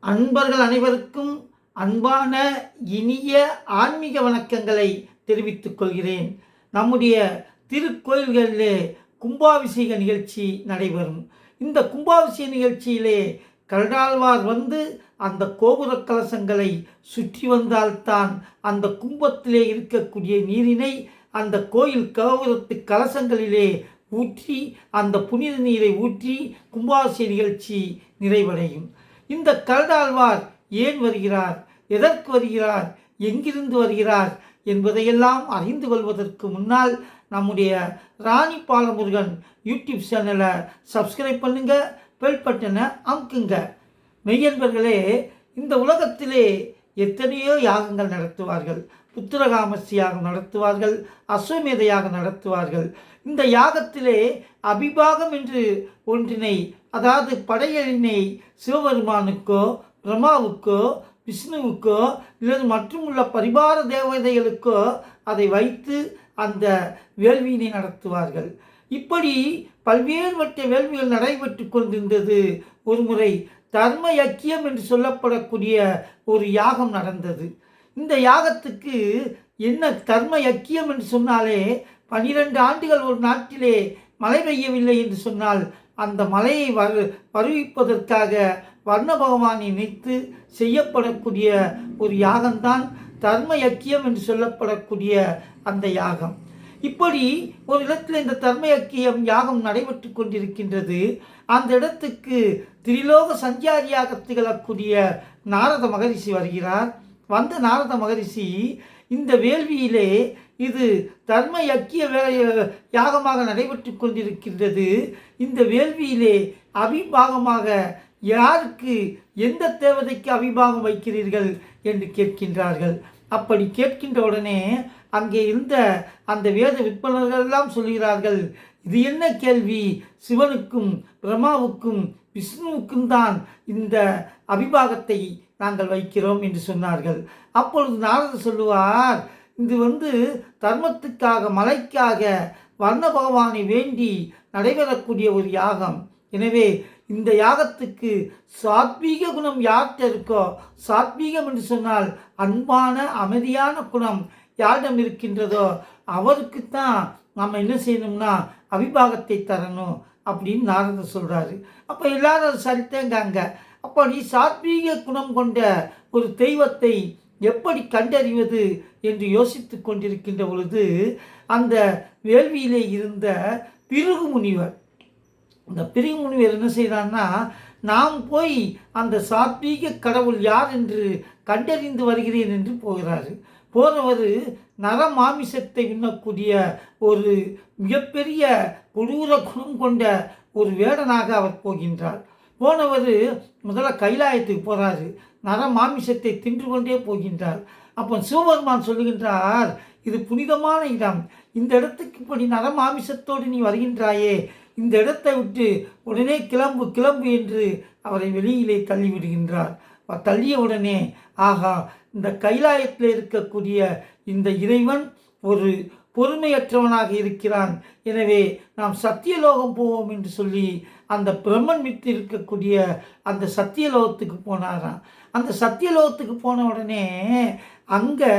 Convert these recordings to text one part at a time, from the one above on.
அன்பர்கள் அனைவருக்கும் அன்பான இனிய ஆன்மீக வணக்கங்களை தெரிவித்துக் கொள்கிறேன். நம்முடைய திருக்கோயில்களிலே கும்பாபிஷேக நிகழ்ச்சி நடைபெறும். இந்த கும்பாபிஷேக நிகழ்ச்சியிலே கருடாழ்வார் வந்து அந்த கோபுர கலசங்களை சுற்றி வந்தால்தான் அந்த கும்பத்திலே இருக்கக்கூடிய நீரினை அந்த கோயில் கோபுரத்து கலசங்களிலே ஊற்றி அந்த புனித நீரை ஊற்றி கும்பாபிஷேக நிகழ்ச்சி நிறைவடையும். இந்த கருடாழ்வார் ஏன் வருகிறார், எதற்கு வருகிறார், எங்கிருந்து வருகிறார் என்பதையெல்லாம் அறிந்து கொள்வதற்கு முன்னால் நம்முடைய ராணி பாலமுருகன் யூடியூப் சேனலை சப்ஸ்கிரைப் பண்ணுங்க, பெல் பட்டனை அமுக்குங்க. மெய்யன்பர்களே, இந்த உலகத்திலே எத்தனையோ யாகங்கள் நடத்துவார்கள். புத்திரகாமசி யாகம் நடத்துவார்கள், அஸ்வமேத யாகம் நடத்துவார்கள். இந்த யாகத்திலே அபிபாகம் என்று ஒன்றினை, அதாவது படையலினை சிவபெருமானுக்கோ பிரம்மாவுக்கோ விஷ்ணுவுக்கோ இல்லது மற்றும் உள்ள பரிவார தேவதைகளுக்கோ அதை வைத்து அந்த வேள்வியினை நடத்துவார்கள். இப்படி பல்வேறு வட்ட வேள்விகள் நடைபெற்று கொண்டிருந்தது. ஒருமுறை தர்ம யக்கியம் என்று சொல்லப்படக்கூடிய ஒரு யாகம் நடந்தது. இந்த யாகத்துக்கு என்ன தர்ம யக்கியம் என்று சொன்னாலே, 12 ஆண்டுகள் ஒரு நாட்டிலே மழை பெய்யவில்லை என்று சொன்னால் அந்த மலையை வருவிப்பதற்காக வர்ண பகவானை நினைத்து செய்யப்படக்கூடிய ஒரு யாகம்தான் தர்ம யக்கியம் என்று சொல்லப்படக்கூடிய அந்த யாகம். இப்படி ஒரு இடத்தில் இந்த தர்ம யக்கியம் யாகம் நடைபெற்று கொண்டிருக்கின்றது. அந்த இடத்துக்கு திரிலோக சஞ்சாரியாக திகழக்கூடிய நாரத மகரிஷி வருகிறார். வந்த நாரத மகரிஷி இந்த வேள்வியிலே இது தர்ம யக்கிய யாகமாக நடைபெற்று கொண்டிருக்கின்றது. இந்த வேள்வியிலே அபிபாகமாக யாருக்கு, எந்த தேவதைக்கு அபிபாகம் வைக்கிறீர்கள் என்று கேட்கின்றார்கள். அப்படி கேட்கின்ற உடனே அங்கே இருந்த அந்த வேத விற்பனர்கள் எல்லாம் சொல்கிறார்கள், இது என்ன கேள்வி, சிவனுக்கும் பிரம்மாவுக்கும் விஷ்ணுவுக்கும் தான் இந்த அபிபாகத்தை நாங்கள் வைக்கிறோம் என்று சொன்னார்கள். அப்பொழுது நாரதர் சொல்லுவார், இது தர்மத்துக்காக, மலைக்காக வர்ண பகவானை வேண்டி நடைபெறக்கூடிய ஒரு யாகம். எனவே இந்த யாகத்துக்கு சாத்வீக குணம் யார்கிட்ட இருக்கோ, சாத்வீகம் என்று சொன்னால் அன்பான அமைதியான குணம் யாரிடம் இருக்கின்றதோ அவருக்குத்தான் நம்ம என்ன செய்யணும்னா அபிபாகத்தை தரணும் அப்படின்னு நாரதர் சொல்கிறாரு. அப்போ எல்லாரும் சரித்தேங்காங்க. அப்படி சாத்வீக குணம் கொண்ட ஒரு தெய்வத்தை எப்படி கண்டறிவது என்று யோசித்து கொண்டிருக்கின்ற பொழுது அந்த வேள்வியிலே இருந்த பிருகு முனிவர், அந்த பிருகு முனிவர் என்ன செய்தான்னா, நாம் போய் அந்த சாத்வீக கடவுள் யார் என்று கண்டறிந்து வருகிறேன் என்று போகிறாரு. போகிறவர் நரமாமிசத்தை உண்ணக்கூடிய ஒரு மிகப்பெரிய கொடூர குணம் கொண்ட ஒரு வேடனாக அவர் போகின்றார். போனவர் முதல்ல கைலாயத்துக்கு போகிறாரு. நரமாமிசத்தை தின்று கொண்டே போகின்றார். அப்போ சிவபெருமான் சொல்லுகின்றார், இது புனிதமான இடம், இந்த இடத்துக்கு இப்படி நரமாமிசத்தோடு நீ வருகின்றாயே, இந்த இடத்தை விட்டு உடனே கிளம்பு கிளம்பு என்று அவரை வெளியிலே தள்ளிவிடுகின்றார். தள்ளிய உடனே ஆகா, இந்த கைலாயத்தில் இருக்கக்கூடிய இந்த இறைவன் ஒரு பொறுமையற்றவனாக இருக்கிறான், எனவே நாம் சத்தியலோகம் போவோம் என்று சொல்லி அந்த பிரம்மன் வித்து இருக்கக்கூடிய அந்த சத்தியலோகத்துக்கு போனாராம். அந்த சத்தியலோகத்துக்கு போன உடனே அங்கே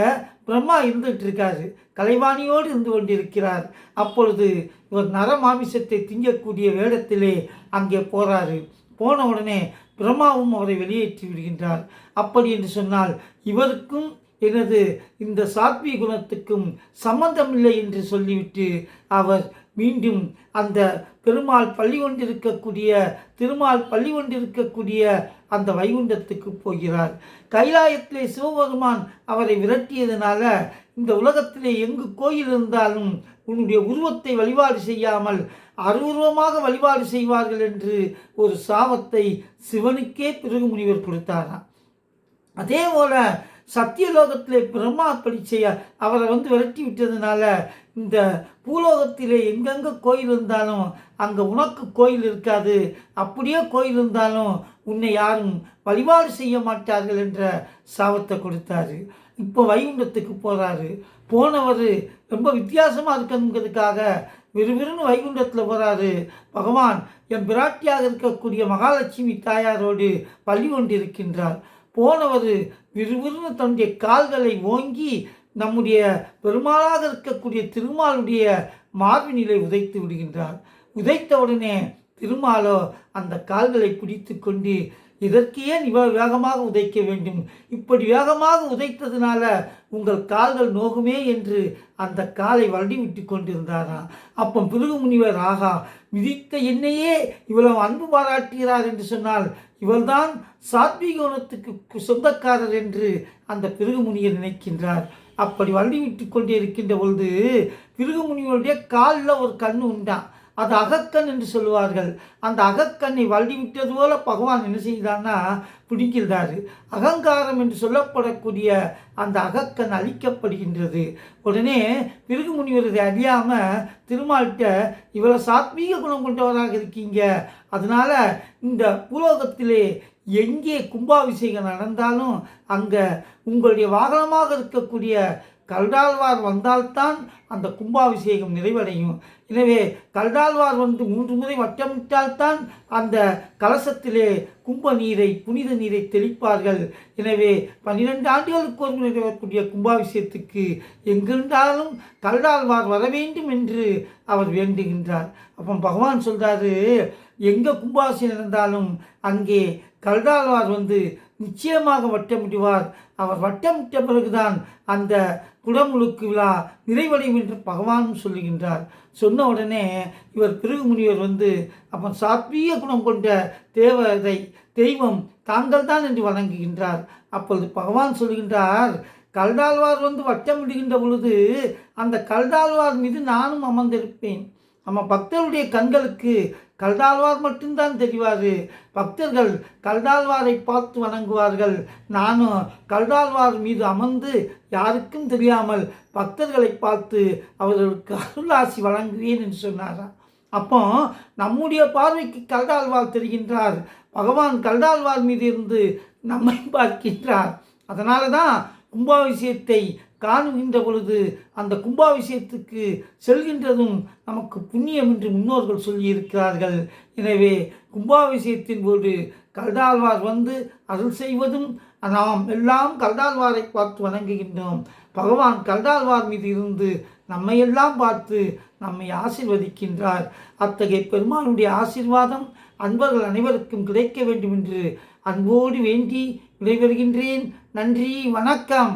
பிரம்மா இருந்துகிட்டு இருக்காரு, கலைவாணியோடு இருந்து கொண்டிருக்கிறார். அப்பொழுது இவர் நரமாமிசத்தை திங்கக்கூடிய வேடத்திலே அங்கே போகிறாரு. போன உடனே பிரம்மாவும் அவரை வெளியேற்றி விடுகின்றார். அப்படி என்று சொன்னால் இவருக்கும் எனது இந்த சாத்வி குணத்துக்கும் சம்பந்தமில்லை என்று சொல்லிவிட்டு அவர் மீண்டும் அந்த பெருமாள் பள்ளி கொண்டிருக்கக்கூடிய, திருமால் பள்ளி கொண்டிருக்கக்கூடிய அந்த வைகுண்டத்துக்கு போகிறார். கைலாயத்திலே சிவபெருமான் அவரை விரட்டியதனால இந்த உலகத்திலே எங்கு கோயில் இருந்தாலும் உன்னுடைய உருவத்தை வழிபாடு செய்யாமல் அருவுருவமாக வழிபாடு செய்வார்கள் என்று ஒரு சாபத்தை சிவனுக்கே பிருகு முனிவர் கொடுத்தாராம். அதே போல சத்தியலோகத்திலே பிரம்மா அப்படி செய்ய அவரை விரட்டி விட்டதுனால இந்த பூலோகத்திலே எங்கெங்கே கோயில் இருந்தாலும் அங்கே உனக்கு கோயில் இருக்காது, அப்படியே கோயில் இருந்தாலும் உன்னை யாரும் வழிபாடு செய்ய மாட்டார்கள் என்ற சாபத்தை கொடுத்தாரு. இப்போ வைகுண்டத்துக்கு போகிறாரு. போனவர் ரொம்ப வித்தியாசமாக இருக்கணுங்கிறதுக்காக விறுவிறுன்னு வைகுண்டத்தில் போகிறாரு. பகவான் என் பிராட்டியாக இருக்கக்கூடிய மகாலட்சுமி தாயாரோடு பள்ளி கொண்டிருக்கின்றார். போனவர் விறுவிறுன்னு தன்னுடைய கால்களை ஓங்கி நம்முடைய பெருமாளாக இருக்கக்கூடிய திருமாலுடைய மார்பினிலை உதைத்து விடுகின்றார். உதைத்தவுடனே திருமாலோ அந்த கால்களை பிடித்து கொண்டு, இதற்கு ஏன் இவ்வளவு வேகமாக உதைக்க வேண்டும்? இப்படி வேகமாக உதைத்ததுனால உங்கள் கால்கள் நோகுமே என்று அந்த காலை வருடி விட்டு கொண்டிருந்தாராம். அப்போ பிருகு முனிவர், ஆகா, மிதித்த என்னையே இவ்வளவு அன்பு பாராட்டுகிறார் என்று சொன்னால் இவள்தான் சாத்வீக குணத்துக்கு சொந்தக்காரர் என்று அந்த பிருகு முனிவர் நினைக்கின்றார். அப்படி வருடி விட்டு கொண்டே இருக்கின்ற பொழுது பிருகு முனிவருடைய காலில் ஒரு கண்ணு உண்டான். அது அகக்கண் என்று சொல்லுவார்கள். அந்த அகக்கண்ணை வருடி விட்டது போல பகவான் என்ன செய்தான்னா பிடிக்கிறாரு. அகங்காரம் என்று சொல்லப்படக்கூடிய அந்த அகக்கண் அழிக்கப்படுகின்றது. உடனே பிருகு முனிவர் இதை அறியாமல் திருமால்கிட்ட, இவ்வளோ சாத்வீக குணம் கொண்டவராக இருக்கீங்க, அதனால இந்த பூலோகத்திலே எங்கே கும்பாபிஷேகம் நடந்தாலும் அங்கே உங்களுடைய வாகனமாக இருக்கக்கூடிய கல்டாழ்வார் வந்தால்தான் அந்த கும்பாபிஷேகம் நிறைவடையும். எனவே கல்டாழ்வார் வந்து 3 முறை வட்டமிட்டால்தான் அந்த கலசத்திலே கும்ப நீரை, புனித நீரை தெளிப்பார்கள். எனவே 12 ஆண்டுகளுக்கு ஒரு நிறைவேறக்கூடிய கும்பாபிஷேகத்துக்கு எங்கிருந்தாலும் கல்டாழ்வார் வர வேண்டும் என்று அவர் வேண்டுகின்றார். அப்போ பகவான் சொல்கிறாரு, எங்கே கும்பாபிஷேகம் நடந்தாலும் அங்கே கல்டாழ்வார் வந்து நிச்சயமாக வட்டமிடுவார். அவர் வட்டமிட்ட பிறகுதான் அந்த குடமுழுக்கு விழா நிறைவடையும் என்று பகவான் சொல்லுகின்றார். சொன்ன உடனே இவர் பிருகு முனிவர் வந்து, அப்போ சாத்வீக குணம் கொண்ட தெய்வம் தாங்கள் தான் என்று வணங்குகின்றார். அப்பொழுது பகவான் சொல்லுகின்றார், கல்டாழ்வார் வந்து வட்டமிடுகின்ற பொழுது அந்த கல்டாழ்வார் மீது நானும் அமர்ந்திருப்பேன். நம்ம பக்தருடைய கண்களுக்கு கல்டாழ்வார் மட்டும்தான் தெரிவார். பக்தர்கள் கல்டாழ்வாரை பார்த்து வணங்குவார்கள். நானும் கல்டாழ்வார் மீது அமர்ந்து யாருக்கும் தெரியாமல் பக்தர்களை பார்த்து அவர்களுக்கு அருளாசி வழங்குவேன் என்று சொன்னாராம். அப்போ நம்முடைய பார்வைக்கு கல்டாழ்வார் தெரிகின்றார். பகவான் கல்டாழ்வார் மீது இருந்து நம்மை பார்க்கின்றார். அதனால தான் கும்பாபிஷேகத்தை காணுகின்ற பொழுது அந்த கும்பாபிஷேகத்துக்கு செல்கின்றதும் நமக்கு புண்ணியம் என்று முன்னோர்கள் சொல்லியிருக்கிறார்கள். எனவே கும்பாபிஷேகத்தின் போது கல்டாழ்வார் வந்து அருள் செய்வதும் நாம் எல்லாம் கல்டாழ்வாரை பார்த்து வணங்குகின்றோம். பகவான் கல்டாழ்வார் மீது இருந்து நம்மையெல்லாம் பார்த்து நம்மை ஆசீர்வதிக்கின்றார். அத்தகைய பெருமானுடைய ஆசீர்வாதம் அன்பர்கள் அனைவருக்கும் கிடைக்க வேண்டும் என்று அன்போடு வேண்டி விடைபெறுகின்றேன். நன்றி, வணக்கம்.